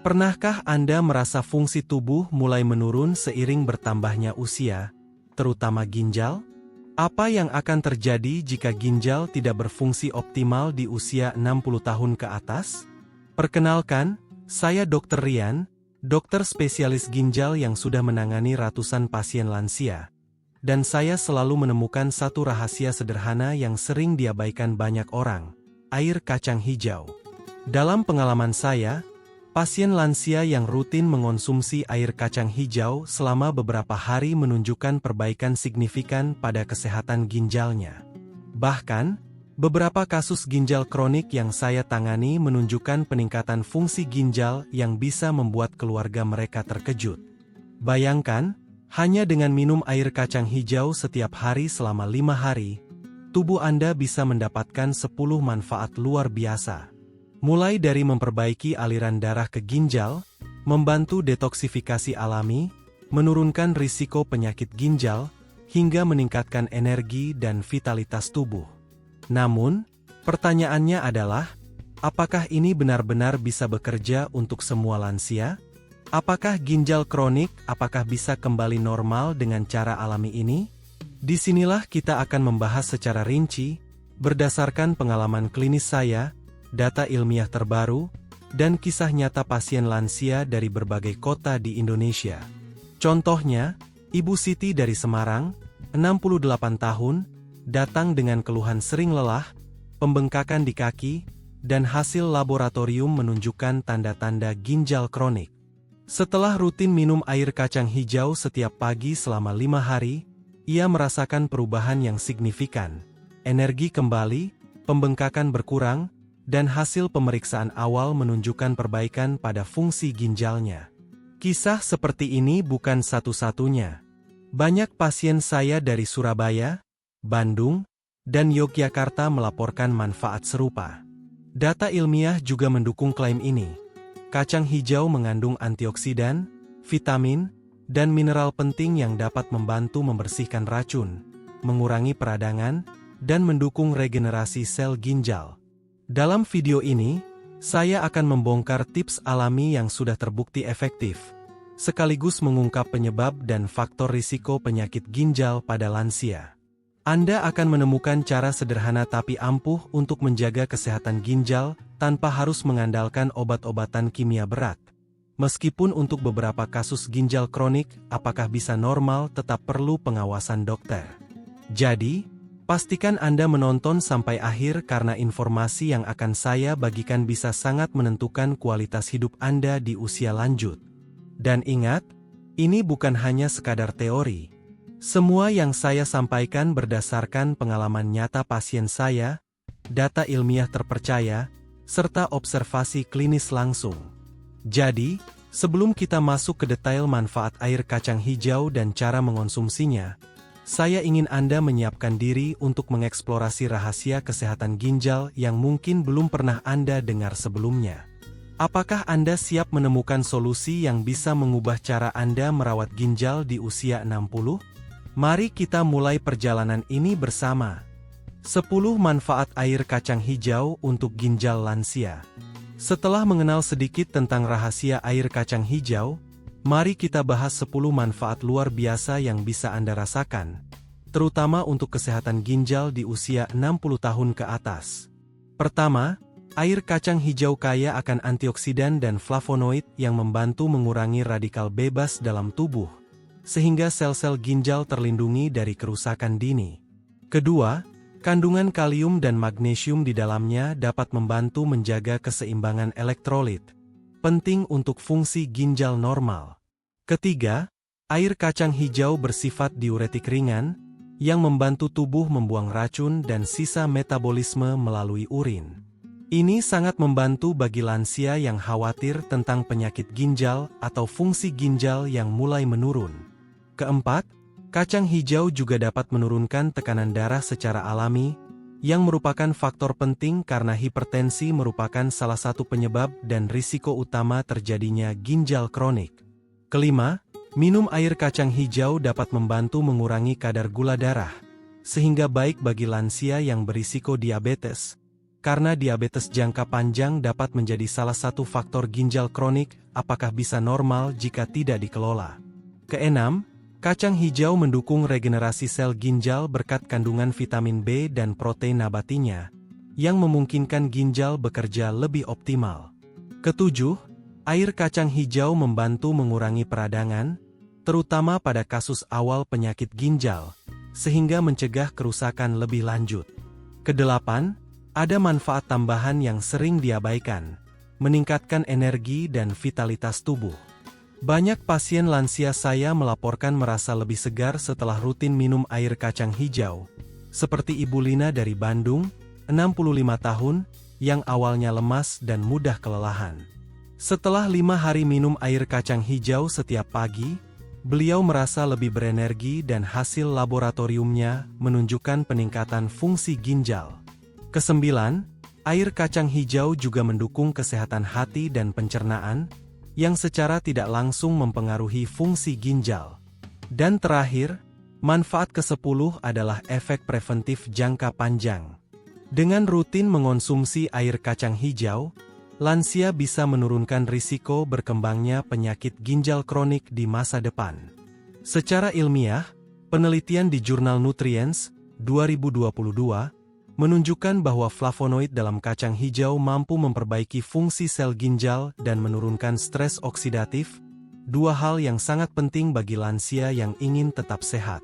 Pernahkah Anda merasa fungsi tubuh mulai menurun seiring bertambahnya usia, terutama ginjal? Apa yang akan terjadi jika ginjal tidak berfungsi optimal di usia 60 tahun ke atas? Perkenalkan, saya Dr. Rian, dokter spesialis ginjal yang sudah menangani ratusan pasien lansia. Dan saya selalu menemukan satu rahasia sederhana yang sering diabaikan banyak orang, air kacang hijau. Dalam pengalaman saya, pasien lansia yang rutin mengonsumsi air kacang hijau selama beberapa hari menunjukkan perbaikan signifikan pada kesehatan ginjalnya. Bahkan, beberapa kasus ginjal kronik yang saya tangani menunjukkan peningkatan fungsi ginjal yang bisa membuat keluarga mereka terkejut. Bayangkan, hanya dengan minum air kacang hijau setiap hari selama 5 hari, tubuh Anda bisa mendapatkan 10 manfaat luar biasa. Mulai dari memperbaiki aliran darah ke ginjal, membantu detoksifikasi alami, menurunkan risiko penyakit ginjal, hingga meningkatkan energi dan vitalitas tubuh. Namun, pertanyaannya adalah, apakah ini benar-benar bisa bekerja untuk semua lansia? Apakah ginjal kronik bisa kembali normal dengan cara alami ini? Disinilah kita akan membahas secara rinci, berdasarkan pengalaman klinis saya, data ilmiah terbaru, dan kisah nyata pasien lansia dari berbagai kota di Indonesia. Contohnya, Ibu Siti dari Semarang, 68 tahun, datang dengan keluhan sering lelah, pembengkakan di kaki, dan hasil laboratorium menunjukkan tanda-tanda ginjal kronik. Setelah rutin minum air kacang hijau setiap pagi selama 5 hari, ia merasakan perubahan yang signifikan. Energi kembali, pembengkakan berkurang, dan hasil pemeriksaan awal menunjukkan perbaikan pada fungsi ginjalnya. Kisah seperti ini bukan satu-satunya. Banyak pasien saya dari Surabaya, Bandung, dan Yogyakarta melaporkan manfaat serupa. Data ilmiah juga mendukung klaim ini. Kacang hijau mengandung antioksidan, vitamin, dan mineral penting yang dapat membantu membersihkan racun, mengurangi peradangan, dan mendukung regenerasi sel ginjal. Dalam video ini, saya akan membongkar tips alami yang sudah terbukti efektif, sekaligus mengungkap penyebab dan faktor risiko penyakit ginjal pada lansia. Anda akan menemukan cara sederhana tapi ampuh untuk menjaga kesehatan ginjal tanpa harus mengandalkan obat-obatan kimia berat. Meskipun untuk beberapa kasus ginjal kronik, apakah bisa normal tetap perlu pengawasan dokter. Jadi, pastikan Anda menonton sampai akhir karena informasi yang akan saya bagikan bisa sangat menentukan kualitas hidup Anda di usia lanjut. Dan ingat, ini bukan hanya sekadar teori. Semua yang saya sampaikan berdasarkan pengalaman nyata pasien saya, data ilmiah terpercaya, serta observasi klinis langsung. Jadi, sebelum kita masuk ke detail manfaat air kacang hijau dan cara mengonsumsinya, saya ingin Anda menyiapkan diri untuk mengeksplorasi rahasia kesehatan ginjal yang mungkin belum pernah Anda dengar sebelumnya. Apakah Anda siap menemukan solusi yang bisa mengubah cara Anda merawat ginjal di usia 60? Mari kita mulai perjalanan ini bersama. 10 manfaat air kacang hijau untuk ginjal lansia. Setelah mengenal sedikit tentang rahasia air kacang hijau, mari kita bahas 10 manfaat luar biasa yang bisa Anda rasakan, terutama untuk kesehatan ginjal di usia 60 tahun ke atas. Pertama, air kacang hijau kaya akan antioksidan dan flavonoid yang membantu mengurangi radikal bebas dalam tubuh, sehingga sel-sel ginjal terlindungi dari kerusakan dini. Kedua, kandungan kalium dan magnesium di dalamnya dapat membantu menjaga keseimbangan elektrolit, penting untuk fungsi ginjal normal. Ketiga, air kacang hijau bersifat diuretik ringan, yang membantu tubuh membuang racun dan sisa metabolisme melalui urin. Ini sangat membantu bagi lansia yang khawatir tentang penyakit ginjal atau fungsi ginjal yang mulai menurun. Keempat, kacang hijau juga dapat menurunkan tekanan darah secara alami, yang merupakan faktor penting karena hipertensi merupakan salah satu penyebab dan risiko utama terjadinya ginjal kronik. Kelima, minum air kacang hijau dapat membantu mengurangi kadar gula darah, sehingga baik bagi lansia yang berisiko diabetes, karena diabetes jangka panjang dapat menjadi salah satu faktor ginjal kronik, apakah bisa normal jika tidak dikelola? Keenam, kacang hijau mendukung regenerasi sel ginjal berkat kandungan vitamin B dan protein nabatinya, yang memungkinkan ginjal bekerja lebih optimal. Ketujuh, air kacang hijau membantu mengurangi peradangan, terutama pada kasus awal penyakit ginjal, sehingga mencegah kerusakan lebih lanjut. Kedelapan, ada manfaat tambahan yang sering diabaikan, meningkatkan energi dan vitalitas tubuh. Banyak pasien lansia saya melaporkan merasa lebih segar setelah rutin minum air kacang hijau, seperti Ibu Lina dari Bandung, 65 tahun, yang awalnya lemas dan mudah kelelahan. Setelah 5 hari minum air kacang hijau setiap pagi, beliau merasa lebih berenergi dan hasil laboratoriumnya menunjukkan peningkatan fungsi ginjal. Kesembilan, air kacang hijau juga mendukung kesehatan hati dan pencernaan, yang secara tidak langsung mempengaruhi fungsi ginjal. Dan terakhir, manfaat ke-10 adalah efek preventif jangka panjang. Dengan rutin mengonsumsi air kacang hijau, lansia bisa menurunkan risiko berkembangnya penyakit ginjal kronik di masa depan. Secara ilmiah, penelitian di jurnal Nutrients 2022 menunjukkan bahwa flavonoid dalam kacang hijau mampu memperbaiki fungsi sel ginjal dan menurunkan stres oksidatif, dua hal yang sangat penting bagi lansia yang ingin tetap sehat.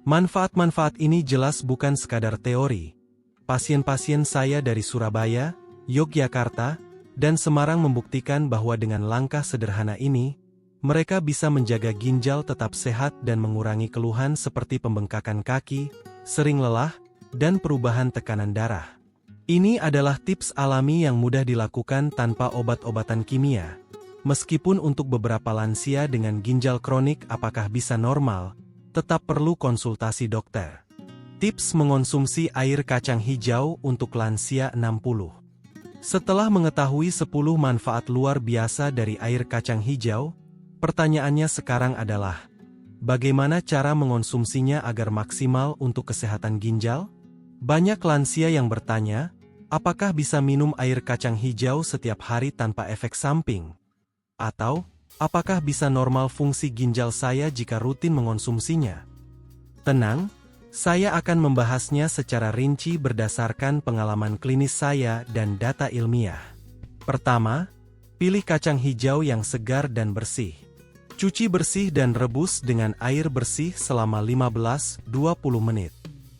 Manfaat-manfaat ini jelas bukan sekadar teori. Pasien-pasien saya dari Surabaya, Yogyakarta, dan Semarang membuktikan bahwa dengan langkah sederhana ini, mereka bisa menjaga ginjal tetap sehat dan mengurangi keluhan seperti pembengkakan kaki, sering lelah, dan perubahan tekanan darah. Ini adalah tips alami yang mudah dilakukan tanpa obat-obatan kimia. Meskipun untuk beberapa lansia dengan ginjal kronik apakah bisa normal, tetap perlu konsultasi dokter. Tips mengonsumsi air kacang hijau untuk lansia 60. Setelah mengetahui 10 manfaat luar biasa dari air kacang hijau, pertanyaannya sekarang adalah, bagaimana cara mengonsumsinya agar maksimal untuk kesehatan ginjal? Banyak lansia yang bertanya, apakah bisa minum air kacang hijau setiap hari tanpa efek samping? Atau, apakah bisa normal fungsi ginjal saya jika rutin mengonsumsinya? Tenang, saya akan membahasnya secara rinci berdasarkan pengalaman klinis saya dan data ilmiah. Pertama, pilih kacang hijau yang segar dan bersih. Cuci bersih dan rebus dengan air bersih selama 15-20 menit.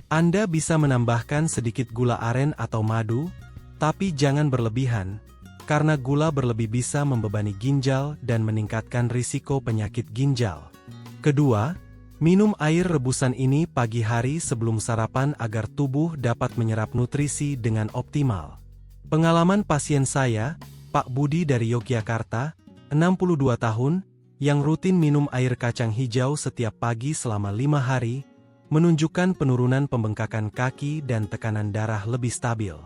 Anda bisa menambahkan sedikit gula aren atau madu, tapi jangan berlebihan, karena gula berlebih bisa membebani ginjal dan meningkatkan risiko penyakit ginjal. Kedua, minum air rebusan ini pagi hari sebelum sarapan agar tubuh dapat menyerap nutrisi dengan optimal. Pengalaman pasien saya, Pak Budi dari Yogyakarta, 62 tahun, yang rutin minum air kacang hijau setiap pagi selama 5 hari, menunjukkan penurunan pembengkakan kaki dan tekanan darah lebih stabil.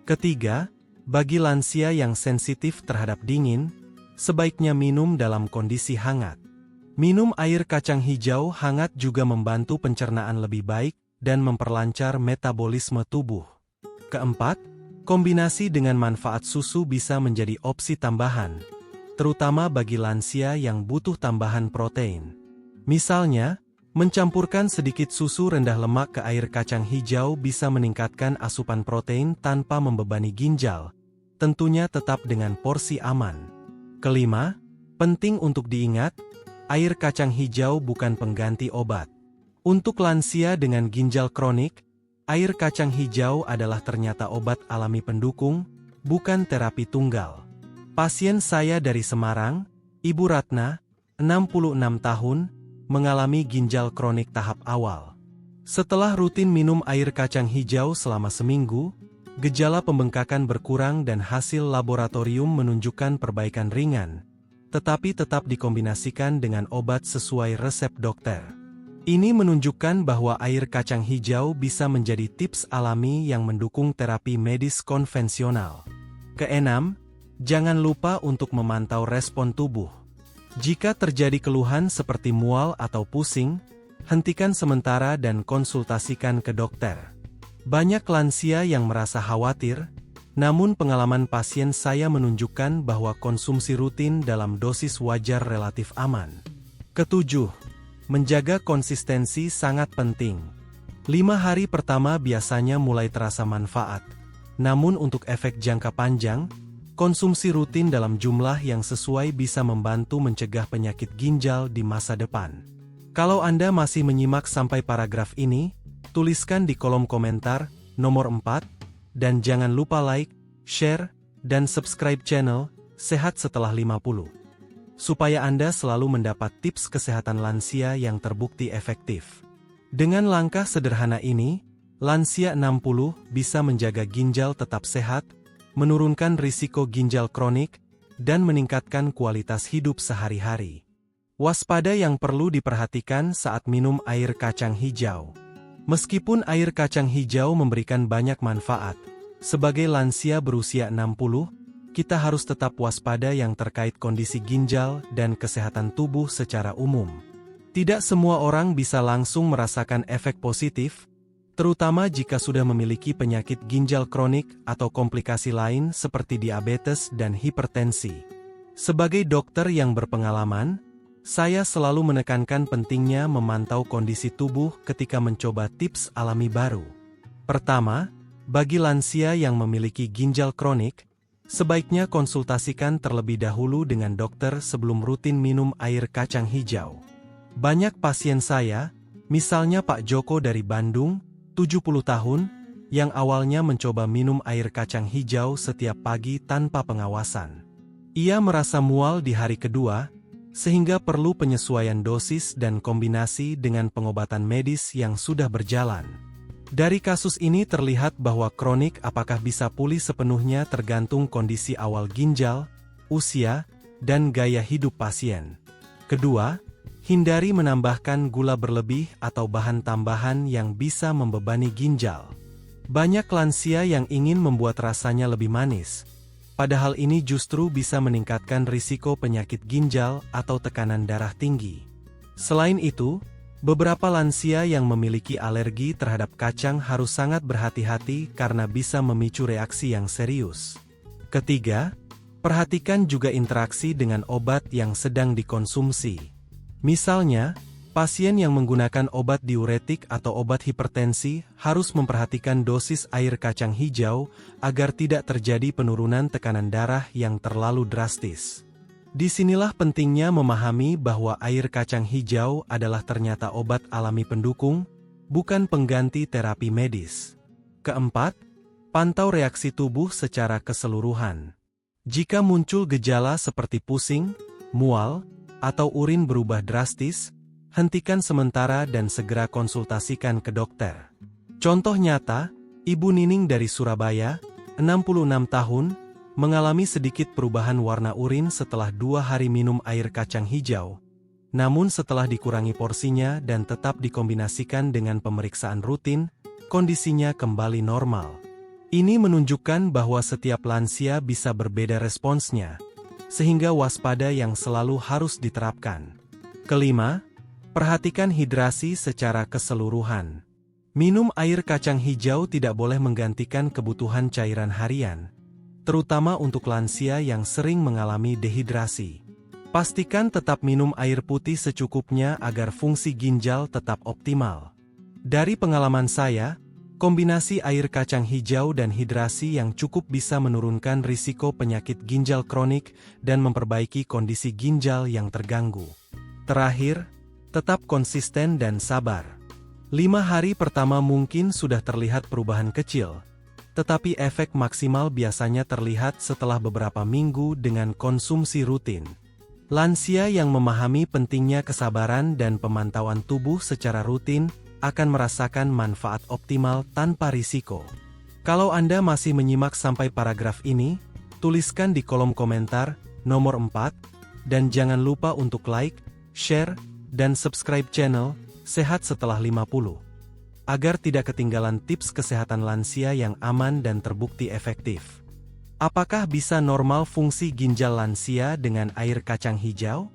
Ketiga, bagi lansia yang sensitif terhadap dingin, sebaiknya minum dalam kondisi hangat. Minum air kacang hijau hangat juga membantu pencernaan lebih baik dan memperlancar metabolisme tubuh. Keempat, kombinasi dengan manfaat susu bisa menjadi opsi tambahan, terutama bagi lansia yang butuh tambahan protein. Misalnya, mencampurkan sedikit susu rendah lemak ke air kacang hijau bisa meningkatkan asupan protein tanpa membebani ginjal, tentunya tetap dengan porsi aman. Kelima, penting untuk diingat, air kacang hijau bukan pengganti obat. Untuk lansia dengan ginjal kronik, air kacang hijau adalah ternyata obat alami pendukung, bukan terapi tunggal. Pasien saya dari Semarang, Ibu Ratna, 66 tahun, mengalami ginjal kronik tahap awal. Setelah rutin minum air kacang hijau selama seminggu, gejala pembengkakan berkurang dan hasil laboratorium menunjukkan perbaikan ringan, tetapi tetap dikombinasikan dengan obat sesuai resep dokter. Ini menunjukkan bahwa air kacang hijau bisa menjadi tips alami yang mendukung terapi medis konvensional. Keenam, jangan lupa untuk memantau respon tubuh. Jika terjadi keluhan seperti mual atau pusing, hentikan sementara dan konsultasikan ke dokter. Banyak lansia yang merasa khawatir, Namun pengalaman pasien saya menunjukkan bahwa konsumsi rutin dalam dosis wajar relatif aman. Ketujuh, menjaga konsistensi sangat penting. 5 hari pertama biasanya mulai terasa manfaat. Namun untuk efek jangka panjang, konsumsi rutin dalam jumlah yang sesuai bisa membantu mencegah penyakit ginjal di masa depan. Kalau Anda masih menyimak sampai paragraf ini, tuliskan di kolom komentar nomor 4, dan jangan lupa like, share, dan subscribe channel Sehat Setelah 50. Supaya Anda selalu mendapat tips kesehatan lansia yang terbukti efektif. Dengan langkah sederhana ini, lansia 60 bisa menjaga ginjal tetap sehat, menurunkan risiko ginjal kronik, dan meningkatkan kualitas hidup sehari-hari. Waspada yang perlu diperhatikan saat minum air kacang hijau. Meskipun air kacang hijau memberikan banyak manfaat, sebagai lansia berusia 60, kita harus tetap waspada yang terkait kondisi ginjal dan kesehatan tubuh secara umum. Tidak semua orang bisa langsung merasakan efek positif, terutama jika sudah memiliki penyakit ginjal kronik atau komplikasi lain seperti diabetes dan hipertensi. Sebagai dokter yang berpengalaman, saya selalu menekankan pentingnya memantau kondisi tubuh ketika mencoba tips alami baru. Pertama, bagi lansia yang memiliki ginjal kronik, sebaiknya konsultasikan terlebih dahulu dengan dokter sebelum rutin minum air kacang hijau. Banyak pasien saya, misalnya Pak Joko dari Bandung, 70 tahun, yang awalnya mencoba minum air kacang hijau setiap pagi tanpa pengawasan. Ia merasa mual di hari kedua, sehingga perlu penyesuaian dosis dan kombinasi dengan pengobatan medis yang sudah berjalan. Dari kasus ini terlihat bahwa kronik apakah bisa pulih sepenuhnya tergantung kondisi awal ginjal, usia, dan gaya hidup pasien. Kedua, hindari menambahkan gula berlebih atau bahan tambahan yang bisa membebani ginjal. Banyak lansia yang ingin membuat rasanya lebih manis, padahal ini justru bisa meningkatkan risiko penyakit ginjal atau tekanan darah tinggi. Selain itu, beberapa lansia yang memiliki alergi terhadap kacang harus sangat berhati-hati karena bisa memicu reaksi yang serius. Ketiga, perhatikan juga interaksi dengan obat yang sedang dikonsumsi. Misalnya, pasien yang menggunakan obat diuretik atau obat hipertensi harus memperhatikan dosis air kacang hijau agar tidak terjadi penurunan tekanan darah yang terlalu drastis. Disinilah pentingnya memahami bahwa air kacang hijau adalah ternyata obat alami pendukung, bukan pengganti terapi medis. Keempat, pantau reaksi tubuh secara keseluruhan. Jika muncul gejala seperti pusing, mual, atau urin berubah drastis, hentikan sementara dan segera konsultasikan ke dokter. Contoh nyata, Ibu Nining dari Surabaya, 66 tahun, mengalami sedikit perubahan warna urin setelah 2 hari minum air kacang hijau. Namun setelah dikurangi porsinya dan tetap dikombinasikan dengan pemeriksaan rutin, kondisinya kembali normal. Ini menunjukkan bahwa setiap lansia bisa berbeda responsnya, sehingga waspada yang selalu harus diterapkan. Kelima, perhatikan hidrasi secara keseluruhan. Minum air kacang hijau tidak boleh menggantikan kebutuhan cairan harian, terutama untuk lansia yang sering mengalami dehidrasi. Pastikan tetap minum air putih secukupnya agar fungsi ginjal tetap optimal. Dari pengalaman saya, kombinasi air kacang hijau dan hidrasi yang cukup bisa menurunkan risiko penyakit ginjal kronik dan memperbaiki kondisi ginjal yang terganggu. Terakhir, tetap konsisten dan sabar. 5 hari pertama mungkin sudah terlihat perubahan kecil, tetapi efek maksimal biasanya terlihat setelah beberapa minggu dengan konsumsi rutin. Lansia yang memahami pentingnya kesabaran dan pemantauan tubuh secara rutin akan merasakan manfaat optimal tanpa risiko. Kalau Anda masih menyimak sampai paragraf ini, tuliskan di kolom komentar nomor 4, dan jangan lupa untuk like, share, dan subscribe channel Sehat Setelah 50, agar tidak ketinggalan tips kesehatan lansia yang aman dan terbukti efektif. Apakah bisa normal fungsi ginjal lansia dengan air kacang hijau?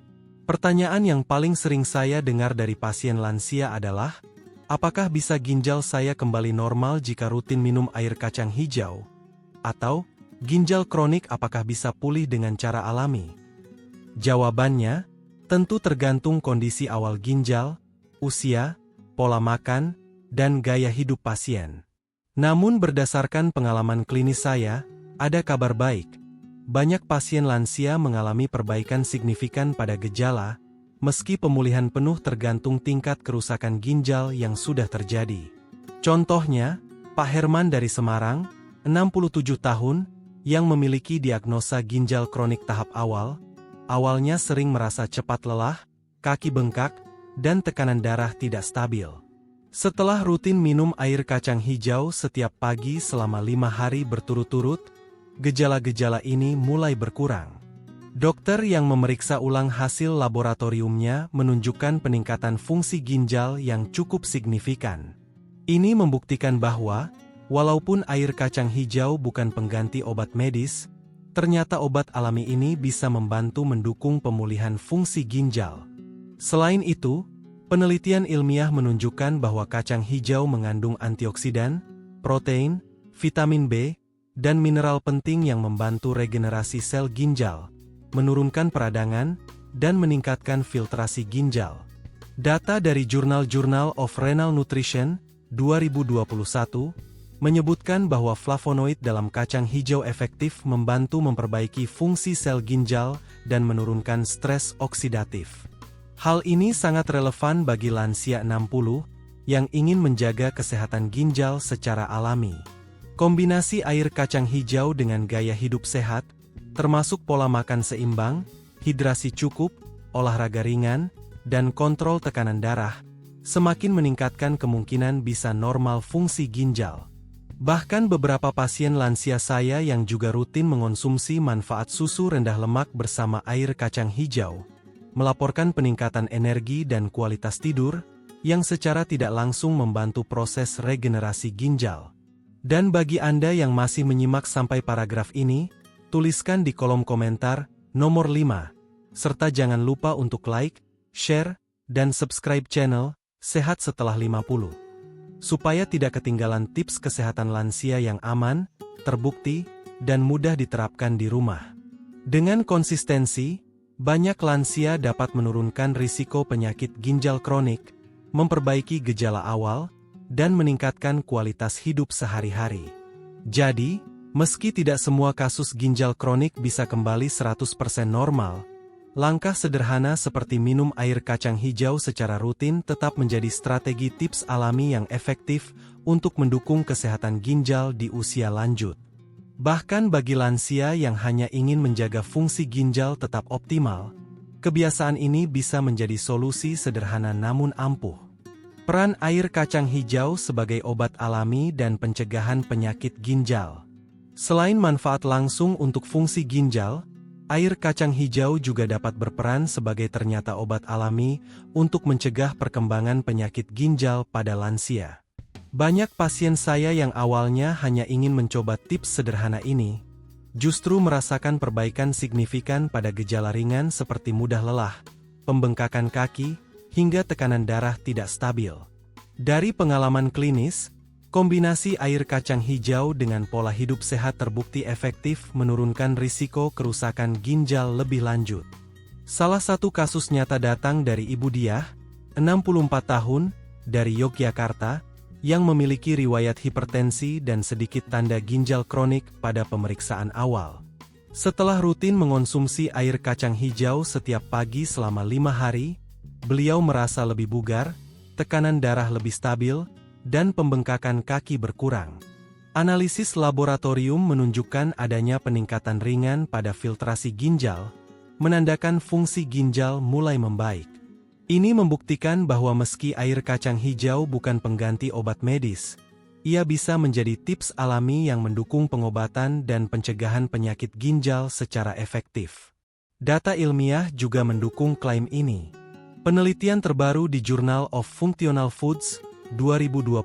Pertanyaan yang paling sering saya dengar dari pasien lansia adalah, apakah bisa ginjal saya kembali normal jika rutin minum air kacang hijau? Atau, ginjal kronik apakah bisa pulih dengan cara alami? Jawabannya, tentu tergantung kondisi awal ginjal, usia, pola makan, dan gaya hidup pasien. Namun berdasarkan pengalaman klinis saya, ada kabar baik. Banyak pasien lansia mengalami perbaikan signifikan pada gejala, meski pemulihan penuh tergantung tingkat kerusakan ginjal yang sudah terjadi. Contohnya, Pak Herman dari Semarang, 67 tahun, yang memiliki diagnosa ginjal kronik tahap awal, awalnya sering merasa cepat lelah, kaki bengkak, dan tekanan darah tidak stabil. Setelah rutin minum air kacang hijau setiap pagi selama 5 hari berturut-turut, gejala-gejala ini mulai berkurang. Dokter yang memeriksa ulang hasil laboratoriumnya menunjukkan peningkatan fungsi ginjal yang cukup signifikan. Ini membuktikan bahwa, walaupun air kacang hijau bukan pengganti obat medis, ternyata obat alami ini bisa membantu mendukung pemulihan fungsi ginjal. Selain itu, penelitian ilmiah menunjukkan bahwa kacang hijau mengandung antioksidan, protein, vitamin B, dan mineral penting yang membantu regenerasi sel ginjal, menurunkan peradangan, dan meningkatkan filtrasi ginjal. Data dari Journal of Renal Nutrition 2021 menyebutkan bahwa flavonoid dalam kacang hijau efektif membantu memperbaiki fungsi sel ginjal dan menurunkan stres oksidatif. Hal ini sangat relevan bagi lansia 60 yang ingin menjaga kesehatan ginjal secara alami. Kombinasi air kacang hijau dengan gaya hidup sehat, termasuk pola makan seimbang, hidrasi cukup, olahraga ringan, dan kontrol tekanan darah, semakin meningkatkan kemungkinan bisa normal fungsi ginjal. Bahkan beberapa pasien lansia saya yang juga rutin mengonsumsi manfaat susu rendah lemak bersama air kacang hijau, melaporkan peningkatan energi dan kualitas tidur, yang secara tidak langsung membantu proses regenerasi ginjal. Dan bagi Anda yang masih menyimak sampai paragraf ini, tuliskan di kolom komentar nomor 5, serta jangan lupa untuk like, share, dan subscribe channel Sehat Setelah 50, supaya tidak ketinggalan tips kesehatan lansia yang aman, terbukti, dan mudah diterapkan di rumah. Dengan konsistensi, banyak lansia dapat menurunkan risiko penyakit ginjal kronik, memperbaiki gejala awal, dan meningkatkan kualitas hidup sehari-hari. Jadi, meski tidak semua kasus ginjal kronik bisa kembali 100% normal, langkah sederhana seperti minum air kacang hijau secara rutin tetap menjadi strategi tips alami yang efektif untuk mendukung kesehatan ginjal di usia lanjut. Bahkan bagi lansia yang hanya ingin menjaga fungsi ginjal tetap optimal, kebiasaan ini bisa menjadi solusi sederhana namun ampuh. Peran air kacang hijau sebagai obat alami dan pencegahan penyakit ginjal. Selain manfaat langsung untuk fungsi ginjal, air kacang hijau juga dapat berperan sebagai ternyata obat alami untuk mencegah perkembangan penyakit ginjal pada lansia. Banyak pasien saya yang awalnya hanya ingin mencoba tips sederhana ini, justru merasakan perbaikan signifikan pada gejala ringan seperti mudah lelah, pembengkakan kaki, hingga tekanan darah tidak stabil. Dari pengalaman klinis, kombinasi air kacang hijau dengan pola hidup sehat terbukti efektif menurunkan risiko kerusakan ginjal lebih lanjut. Salah satu kasus nyata datang dari Ibu Diah, 64 tahun, dari Yogyakarta, yang memiliki riwayat hipertensi dan sedikit tanda ginjal kronik pada pemeriksaan awal. Setelah rutin mengonsumsi air kacang hijau setiap pagi selama 5 hari, beliau merasa lebih bugar, tekanan darah lebih stabil, dan pembengkakan kaki berkurang. Analisis laboratorium menunjukkan adanya peningkatan ringan pada filtrasi ginjal, menandakan fungsi ginjal mulai membaik. Ini membuktikan bahwa meski air kacang hijau bukan pengganti obat medis, ia bisa menjadi tips alami yang mendukung pengobatan dan pencegahan penyakit ginjal secara efektif. Data ilmiah juga mendukung klaim ini. Penelitian terbaru di Journal of Functional Foods 2022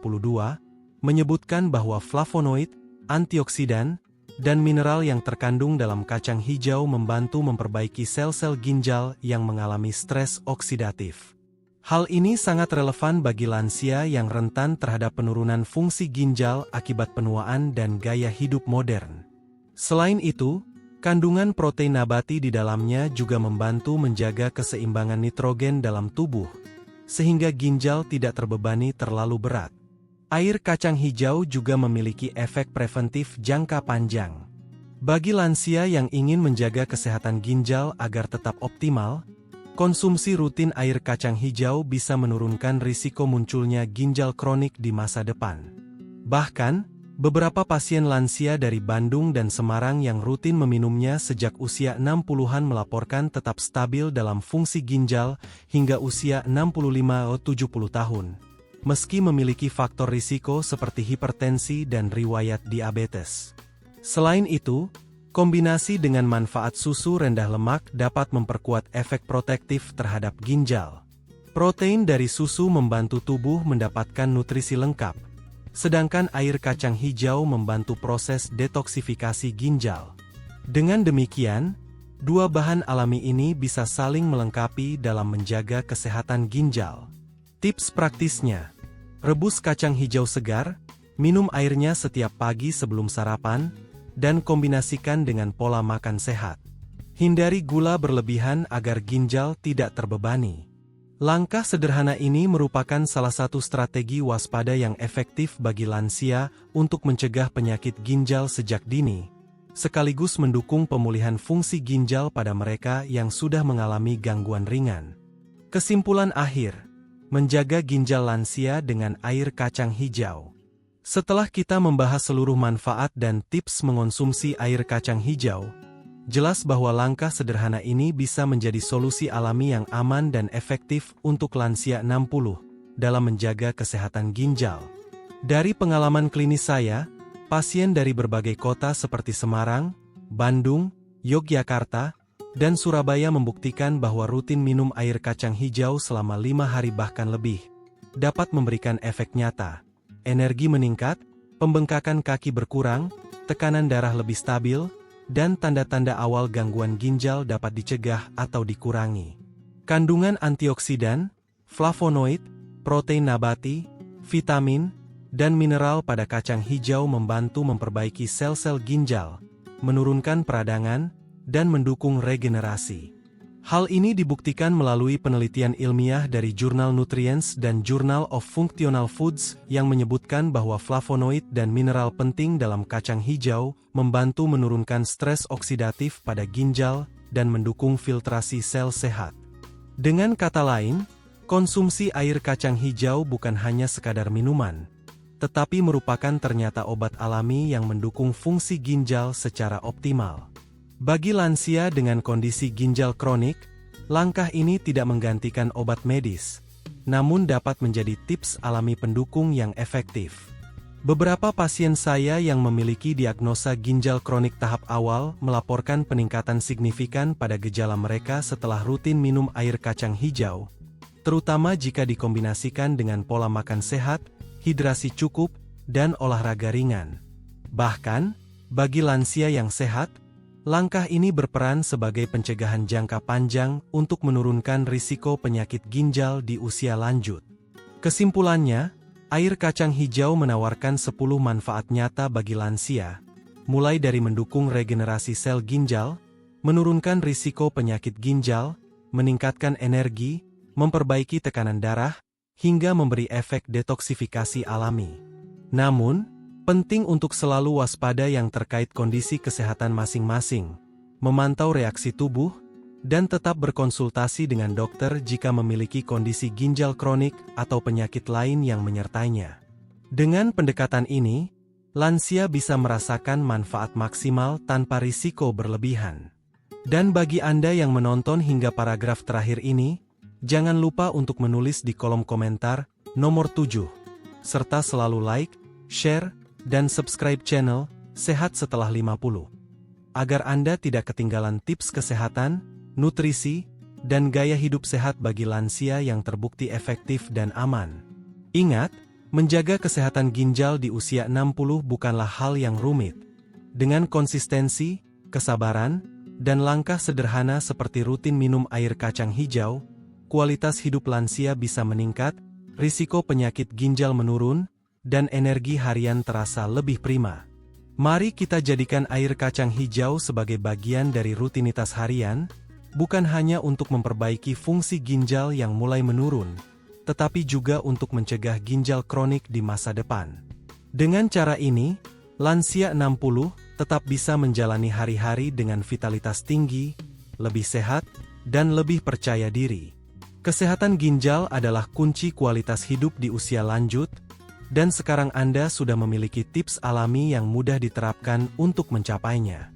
menyebutkan bahwa flavonoid, antioksidan, dan mineral yang terkandung dalam kacang hijau membantu memperbaiki sel-sel ginjal yang mengalami stres oksidatif. Hal ini sangat relevan bagi lansia yang rentan terhadap penurunan fungsi ginjal akibat penuaan dan gaya hidup modern. Selain itu, kandungan protein nabati di dalamnya juga membantu menjaga keseimbangan nitrogen dalam tubuh, sehingga ginjal tidak terbebani terlalu berat. Air kacang hijau juga memiliki efek preventif jangka panjang. Bagi lansia yang ingin menjaga kesehatan ginjal agar tetap optimal, konsumsi rutin air kacang hijau bisa menurunkan risiko munculnya ginjal kronik di masa depan. Bahkan, beberapa pasien lansia dari Bandung dan Semarang yang rutin meminumnya sejak usia 60-an melaporkan tetap stabil dalam fungsi ginjal hingga usia 65-70 tahun, meski memiliki faktor risiko seperti hipertensi dan riwayat diabetes. Selain itu, kombinasi dengan manfaat susu rendah lemak dapat memperkuat efek protektif terhadap ginjal. Protein dari susu membantu tubuh mendapatkan nutrisi lengkap, sedangkan air kacang hijau membantu proses detoksifikasi ginjal. Dengan demikian, dua bahan alami ini bisa saling melengkapi dalam menjaga kesehatan ginjal. Tips praktisnya: rebus kacang hijau segar, minum airnya setiap pagi sebelum sarapan, dan kombinasikan dengan pola makan sehat. Hindari gula berlebihan agar ginjal tidak terbebani. Langkah sederhana ini merupakan salah satu strategi waspada yang efektif bagi lansia untuk mencegah penyakit ginjal sejak dini, sekaligus mendukung pemulihan fungsi ginjal pada mereka yang sudah mengalami gangguan ringan. Kesimpulan akhir: menjaga ginjal lansia dengan air kacang hijau. Setelah kita membahas seluruh manfaat dan tips mengonsumsi air kacang hijau, jelas bahwa langkah sederhana ini bisa menjadi solusi alami yang aman dan efektif untuk lansia 60 dalam menjaga kesehatan ginjal. Dari pengalaman klinis saya, pasien dari berbagai kota seperti Semarang, Bandung, Yogyakarta, dan Surabaya membuktikan bahwa rutin minum air kacang hijau selama 5 hari bahkan lebih dapat memberikan efek nyata. Energi meningkat, pembengkakan kaki berkurang, tekanan darah lebih stabil, dan tanda-tanda awal gangguan ginjal dapat dicegah atau dikurangi. Kandungan antioksidan, flavonoid, protein nabati, vitamin, dan mineral pada kacang hijau membantu memperbaiki sel-sel ginjal, menurunkan peradangan, dan mendukung regenerasi. Hal ini dibuktikan melalui penelitian ilmiah dari Jurnal Nutrients dan Journal of Functional Foods yang menyebutkan bahwa flavonoid dan mineral penting dalam kacang hijau membantu menurunkan stres oksidatif pada ginjal dan mendukung filtrasi sel sehat. Dengan kata lain, konsumsi air kacang hijau bukan hanya sekadar minuman, tetapi merupakan ternyata obat alami yang mendukung fungsi ginjal secara optimal. Bagi lansia dengan kondisi ginjal kronik, langkah ini tidak menggantikan obat medis, namun dapat menjadi tips alami pendukung yang efektif. Beberapa pasien saya yang memiliki diagnosa ginjal kronik tahap awal melaporkan peningkatan signifikan pada gejala mereka setelah rutin minum air kacang hijau, terutama jika dikombinasikan dengan pola makan sehat, hidrasi cukup, dan olahraga ringan. Bahkan, bagi lansia yang sehat, langkah ini berperan sebagai pencegahan jangka panjang untuk menurunkan risiko penyakit ginjal di usia lanjut. Kesimpulannya, air kacang hijau menawarkan 10 manfaat nyata bagi lansia, mulai dari mendukung regenerasi sel ginjal, menurunkan risiko penyakit ginjal, meningkatkan energi, memperbaiki tekanan darah, hingga memberi efek detoksifikasi alami. Namun, penting untuk selalu waspada yang terkait kondisi kesehatan masing-masing, memantau reaksi tubuh, dan tetap berkonsultasi dengan dokter jika memiliki kondisi ginjal kronik atau penyakit lain yang menyertainya. Dengan pendekatan ini, lansia bisa merasakan manfaat maksimal tanpa risiko berlebihan. Dan bagi Anda yang menonton hingga paragraf terakhir ini, jangan lupa untuk menulis di kolom komentar nomor 7, serta selalu like, share, dan subscribe channel Sehat Setelah 50, agar Anda tidak ketinggalan tips kesehatan, nutrisi, dan gaya hidup sehat bagi lansia yang terbukti efektif dan aman. Ingat, menjaga kesehatan ginjal di usia 60 bukanlah hal yang rumit. Dengan konsistensi, kesabaran, dan langkah sederhana seperti rutin minum air kacang hijau, kualitas hidup lansia bisa meningkat, risiko penyakit ginjal menurun, dan energi harian terasa lebih prima. Mari kita jadikan air kacang hijau sebagai bagian dari rutinitas harian, bukan hanya untuk memperbaiki fungsi ginjal yang mulai menurun, tetapi juga untuk mencegah ginjal kronik di masa depan. Dengan cara ini, lansia 60 tetap bisa menjalani hari-hari dengan vitalitas tinggi, lebih sehat, dan lebih percaya diri. Kesehatan ginjal adalah kunci kualitas hidup di usia lanjut, dan sekarang Anda sudah memiliki tips alami yang mudah diterapkan untuk mencapainya.